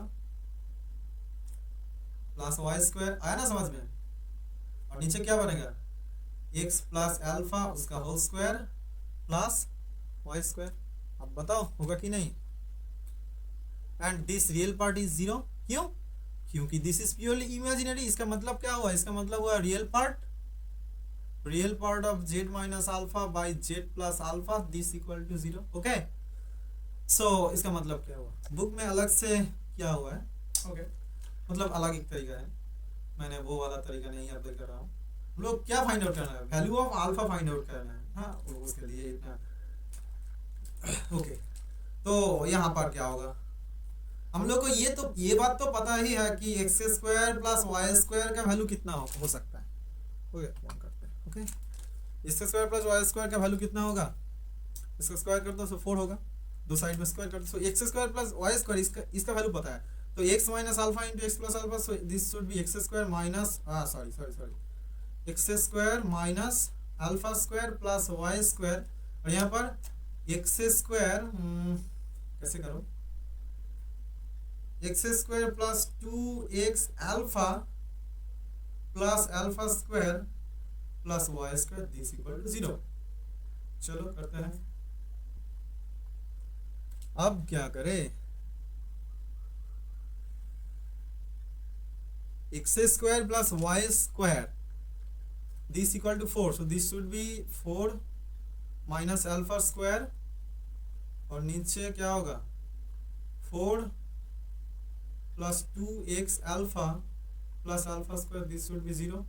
प्लस वाई स्क्वायर, आया ना समझ में, और नीचे क्या बनेगा, x प्लस अल्फा उसका whole square plus Y square. अब बताओ होगा कि नहीं, and this real part is zero. क्यों? क्योंकि दिस इज प्योरली इमेजिनरी। इसका मतलब क्या हुआ, इसका मतलब हुआ real part of z minus alpha by z plus alpha, this equal to zero. Okay, so इसका मतलब क्या हुआ, बुक में अलग से क्या हुआ है। ओके, मतलब अलग एक तरीका है, मैंने वो वाला तरीका नहीं अप्लाई कर रहा हूँ। हम लोग क्या फाइंड आउट करना है, value of alpha find out करना है। हाँ, उसके लिए इतना। ओके, तो यहाँ पर क्या होगा, हम लोग को ये बात तो पता ही है कि X square plus Y square का वैल्यू कितना हो सकता है। हो गया, काम करते हैं। Okay, X square plus Y square का वैल्यू कितना होगा, इसका स्क्वायर कर दो तो 4 होगा, दो साइड में स्क्वायर कर दो, so x square plus Y square इसका वैल्यू पता है, तो x minus alpha into x plus alpha, so this should be x square minus sorry x square minus alpha square plus Y square, और यहाँ पर x square कैसे करो, x square plus 2x alpha plus alpha square plus Y square, this equal to zero. चलो करते हैं। अब क्या करें, x square plus Y square this equal to 4, so this should be 4 minus alpha square, और नीचे क्या होगा 4 plus 2x alpha plus alpha square, this should be zero.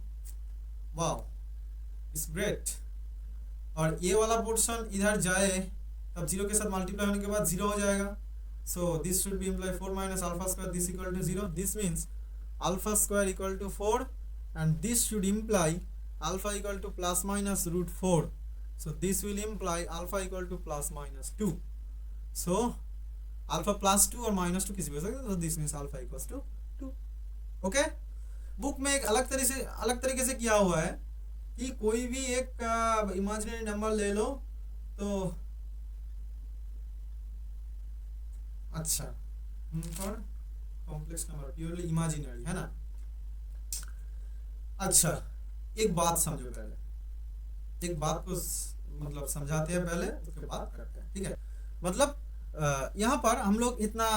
Wow, it's great. और ये वाला पोर्शन इधर जाए तब जीरो के साथ मल्टीप्लाई होने के बाद जीरो हो जाएगा, so this should be imply 4 minus alpha square, this equal to zero. This means alpha square equal to 4 and this should imply alpha equal to plus minus root 4, so this will imply alpha equal to plus minus 2, so alpha plus 2 और minus 2 किसी भी हो सकता है, so this means alpha equals to 2। Okay, book में एक अलग तरीके से किया हुआ है कि कोई भी एक इमेजिनरी नंबर ले लो, तो अच्छा पर कॉम्प्लेक्स नंबर प्योरली इमेजिनरी है ना। अच्छा, एक बात समझो, पहले एक बात को मतलब समझाते हैं पहले, उसके बाद करते हैं। ठीक है, मतलब यहाँ पर हम लोग इतना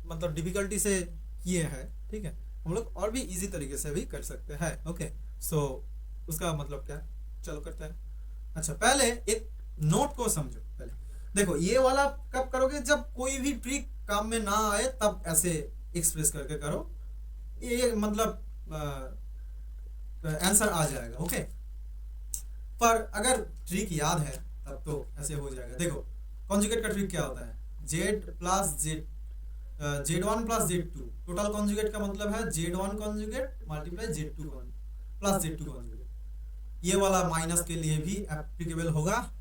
मतलब डिफिकल्टी से किए हैं, ठीक है, हम लोग और भी इजी तरीके से भी कर सकते हैं। ओके, सो उसका मतलब क्या, चलो करते हैं। अच्छा, पहले एक नोट को समझो। पहले देखो, ये वाला कब करोगे, जब कोई भी ट्रिक काम में ना आए तब ऐसे एक्सप्रेस करके करो। ये मतलब आंसर आ जाएगा। ओके, पर अगर ट्रिक याद है तब तो ऐसे हो जाएगा। देखो कॉन्जुगेट का ट्रिक क्या होता है, Z plus Z1 plus Z2, total conjugate का मतलब है Z1 conjugate multiply Z2 plus Z2 conjugate. ये वाला माइनस के लिए भी एप्लीकेबल होगा,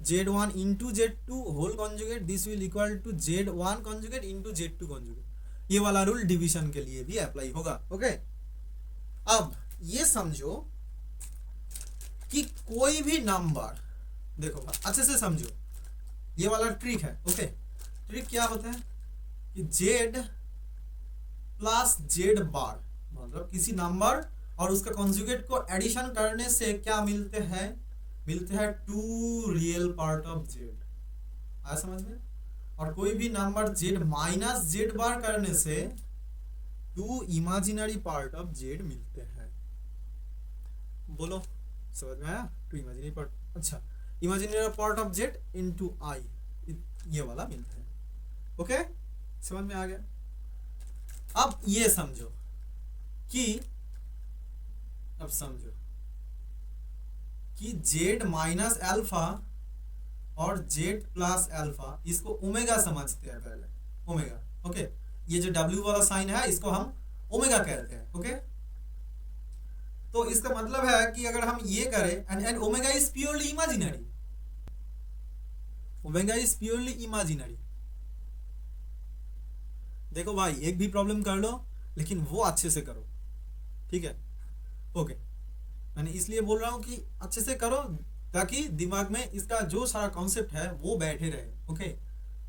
Z1 into Z2 whole conjugate this will equal to Z1 conjugate into Z2 conjugate. ये वाला रूल डिवीजन के लिए भी अप्लाई होगा। ओके, अब ये समझो कि कोई भी नंबर, देखो अच्छे से समझो, ये वाला ट्रिक है। ओके, ट्रिक क्या होता है कि Z प्लस Z बार, मतलब किसी नंबर और उसका कॉन्जुगेट को एडिशन करने से क्या मिलते हैं, मिलते हैं two real part of Z। आया समझ में? और कोई भी number Z minus Z bar करने से two imaginary part of Z मिलते हैं। बोलो समझ में आया? टू इमेजिनरी पार्ट, अच्छा imaginary part of Z into I, ये वाला मिलता है। ओके, समझ में आ गया? अब ये समझो कि Z माइनस अल्फा और Z प्लस अल्फा, इसको ओमेगा समझते हैं पहले, ओमेगा। ओके, ये जो W वाला साइन है इसको हम ओमेगा कहते हैं। ओके, तो इसका मतलब है कि अगर हम ये करें and omega is purely imaginary, omega is purely imaginary. देखो भाई एक भी प्रॉब्लम कर लो लेकिन वो अच्छे से करो, ठीक है? ओके, मैंने इसलिए बोल रहा हूं कि अच्छे से करो ताकि दिमाग में इसका जो सारा कॉन्सेप्ट है वो बैठे रहे। ओके,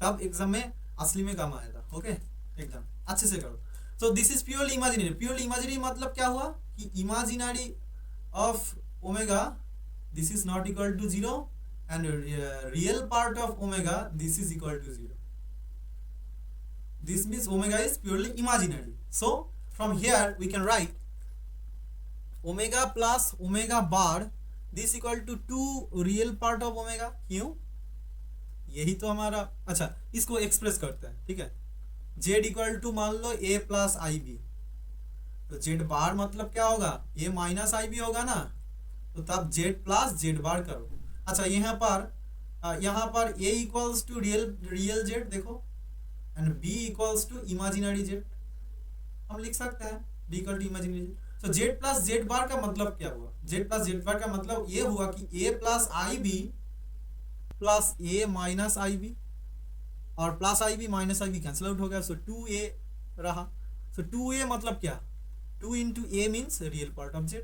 तब एग्जाम में असली में काम आएगा। ओके, एकदम अच्छे से करो। तो this is purely imaginary. Purely imaginary मतलब क्या हुआ कि imaginary of omega this is not equal to 0 and real part of omega this is equal to 0। This means omega is purely imaginary. So from here we can write omega plus omega bar this equal to 2 real part of omega। क्यों? यही तो हमारा, अच्छा इसको express करते हैं, ठीक है? Z इक्वल टू मान लो A प्लस आई बी, तो Z बार मतलब क्या होगा, A माइनस आई बी होगा ना, तो तब Z प्लस Z बार करो। अच्छा यहाँ पर A equals to real Z देखो, and B equals to imaginary Z, हम लिख सकते हैं B equal to imaginary Z। तो Z प्लस Z बार का मतलब क्या हुआ, Z प्लस Z बार का मतलब ये हुआ कि A plus I B plus A minus I B, और प्लस आई बी माइनस आई बी कैंसिल आउट हो गया, सो 2A रहा। सो 2A मतलब क्या, 2 into A means real part of Z।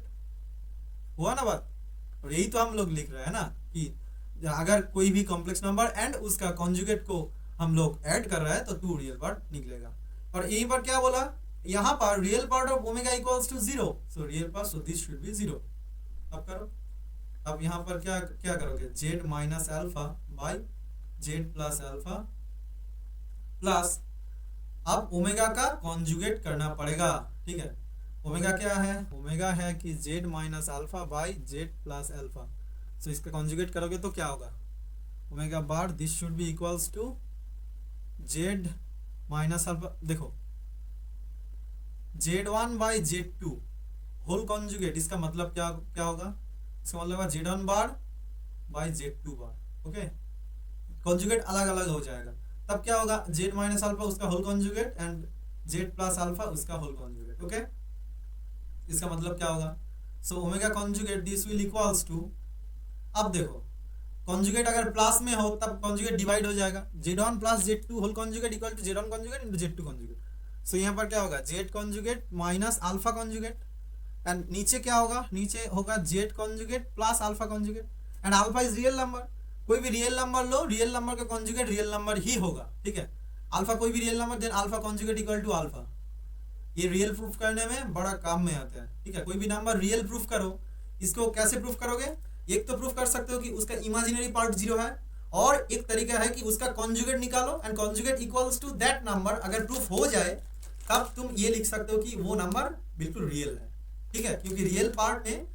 हुआ ना बात? और यही तो हम लोग लिख रहे हैं ना कि अगर कोई भी कॉम्प्लेक्स नंबर एंड उसका कॉन्जुगेट को हम लोग ऐड कर रहे हैं तो 2 रियल पार्ट निकलेगा। और यहीं पर क्या बोला, यहाँ पर real part of omega equals to 0, so real part, so this should be 0। अब करो, अब यहाँ पर क्या करोगे, Z minus alpha by Z plus alpha plus, अब ओमेगा का कॉन्जुगेट करना पड़ेगा, ठीक है? ओमेगा क्या है, ओमेगा है कि Z minus alpha by Z plus alpha, so इसका कॉन्जुगेट करोगे तो क्या होगा, omega bar this should be equals to Z minus alpha, देखो Z1 by Z2 whole conjugate, इसका मतलब क्या होगा, इसका मतलब है Z1 bar by Z2 bar. Okay, conjugate अलग अलग हो जाएगा, तब क्या होगा, Z माइनस अल्फा उसका whole conjugate and Z plus alpha उसका होल कॉन्जुगेट। ओके, इसका मतलब क्या होगा, so omega conjugate this will equals to, अब देखो कॉन्जुगेट अगर प्लस में हो तब कॉन्जुगेट डिवाइड हो जाएगा, Z1 plus Z2 whole conjugate equal to Z1 conjugate into Z2 conjugate. So यहाँ पर क्या होगा, Z conjugate minus alpha conjugate, and नीचे क्या होगा, नीचे होगा Z conjugate plus alpha conjugate, and alpha is real number. कोई भी रियल नंबर लो, रियल नंबर का कॉन्जुगेट रियल नंबर ही होगा, ठीक है? अल्फा कोई भी real number, then alpha conjugate equal to alpha. ये रियल प्रूफ करने में बड़ा काम में आता है, ठीक है? कोई भी नंबर रियल प्रूफ करो, इसको कैसे प्रूफ करोगे, एक तो प्रूफ कर सकते हो कि उसका इमेजिनरी पार्ट 0 है, और एक तरीका है कि उसका कॉन्जुगेट निकालो and conjugate equals to that number. अगर प्रूफ हो जाए तब तुम ये लिख सकते हो कि वो नंबर बिल्कुल रियल है, ठीक है? क्योंकि रियल पार्ट में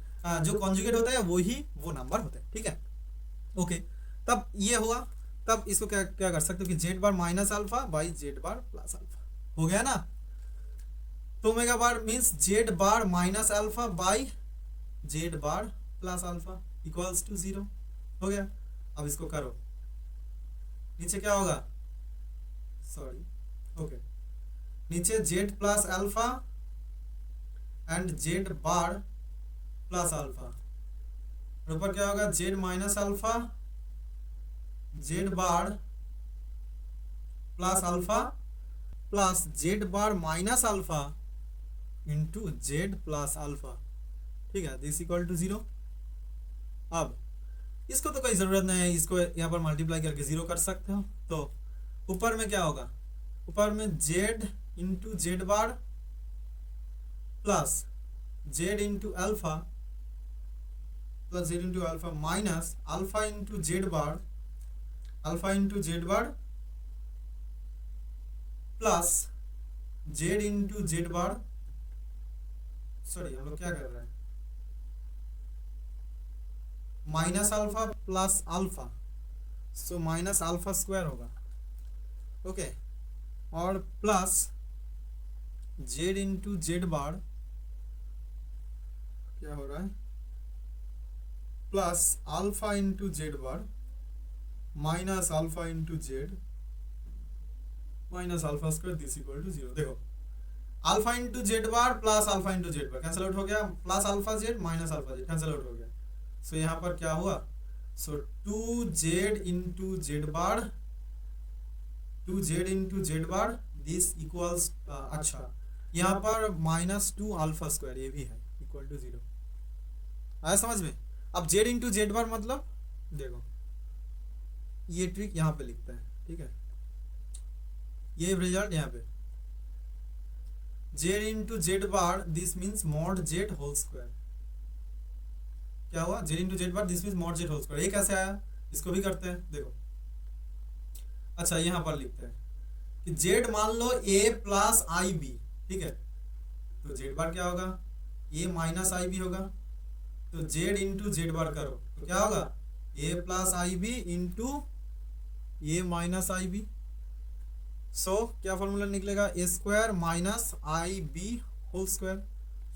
जो कॉन्जुगेट होता है वो नंबर होता है, ठीक है? ओके, तब ये हुआ, तब इसको क्या कर सकते हो कि Z bar minus alpha by Z bar plus alpha, हो गया ना? तो omega bar means Z bar minus alpha by z bar plus alpha equals to 0 हो गया। अब इसको करो, नीचे क्या होगा, सॉरी ओके, नीचे z plus alpha and z bar plus alpha, और ऊपर क्या होगा, z minus alpha z bar plus alpha plus z bar minus alpha into z plus alpha, ठीक है, दिस इक्वल टू 0। अब इसको तो कोई ज़रूरत नहीं है, इसको यहाँ पर मल्टीप्लाई करके 0 कर सकते हो। तो ऊपर में क्या होगा, ऊपर में z into Z bar plus z into alpha plus z into alpha minus alpha into Z bar plus z into Z bar, sorry हम लोग क्या कर रहे हैं, minus alpha plus alpha, so minus alpha square होगा, okay, और plus z into Z bar क्या हो रहा है, plus alpha into Z bar minus alpha into z minus alpha square this equal to 0। देखो alpha into Z bar plus alpha into Z बार cancel out हो गया, plus alpha Z minus alpha Z cancel out हो गया। सो यहाँ पर क्या हुआ, सो 2z into Z bar this equals, अच्छा यहाँ पर माइनस 2 अल्फा स्क्वायर ये भी है इक्वल टू 0, आया समझ में। अब जेड इंटू जेड बार मतलब देखो ये ट्रिक यहाँ पे लिखते हैं, ठीक है, ये रिजल्ट यहाँ पे Z into Z bar this means mod Z whole square, क्या हुआ, Z into Z bar this means mod Z whole square, ये कैसे आया, इसको भी करते हैं, देखो अच्छा यहाँ पर लिखते हैं कि जेड मान लो ए प्लस आई बी, ठीक है, तो जेड बार क्या होगा, ए माइनस आई बी होगा, तो जेड इंटू जेड बार करो तो क्या होगा, a plus I b into a minus I b, so क्या फॉर्मूला निकलेगा, a square minus I b whole square,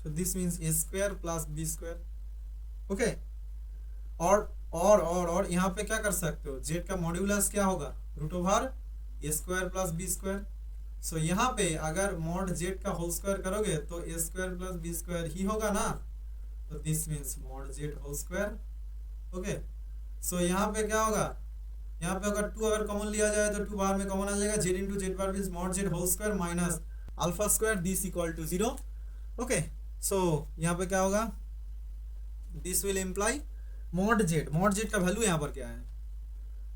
so this means a square plus b square, okay. और यहाँ पे क्या कर सकते हो, जेड का मॉड्यूलस क्या होगा, root over a square plus b square, so यहाँ पे अगर मॉड जेड का होल स्क्वायर करोगे तो a square plus b square ही होगा ना, तो this means mod Z whole square, okay. So यहाँ पे क्या होगा, यहाँ पे अगर 2 अगर कॉमन लिया जाए तो 2 बाहर में कॉमन आ जाएगा, z into Z bar means mod Z whole square minus alpha square this equal to 0, okay. So यहाँ पे क्या होगा, this will imply mod z का वैल्यू यहाँ पर क्या है,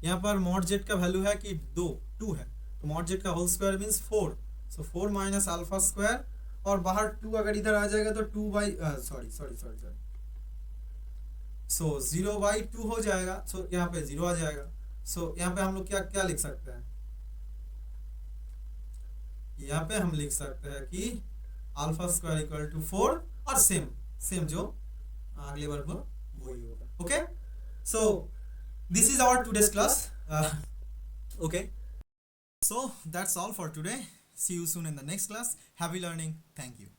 यहाँ पर मॉड जेड का वैल्यू है कि 2 है, तो मॉड जेड का होल स्क्वायर मीन्स 4, सो 4 माइनस अल्फा स्क्वायर, और बाहर 2 अगर इधर आ जाएगा तो 2 बाई सॉरी सो 0/2 हो जाएगा, सो यहाँ पे 0 आ जाएगा। सो यहाँ पे हम लोग क्या क्या लिख सकते हैं, यहाँ पे हम लिख सकते हैं कि अल्फा स्क्वायर इक्वल टू 4, और सेम जो अगले बार को वही होगा, okay. So this is our today's class, okay, so that's all for today, see you soon in the next class, happy learning, thank you।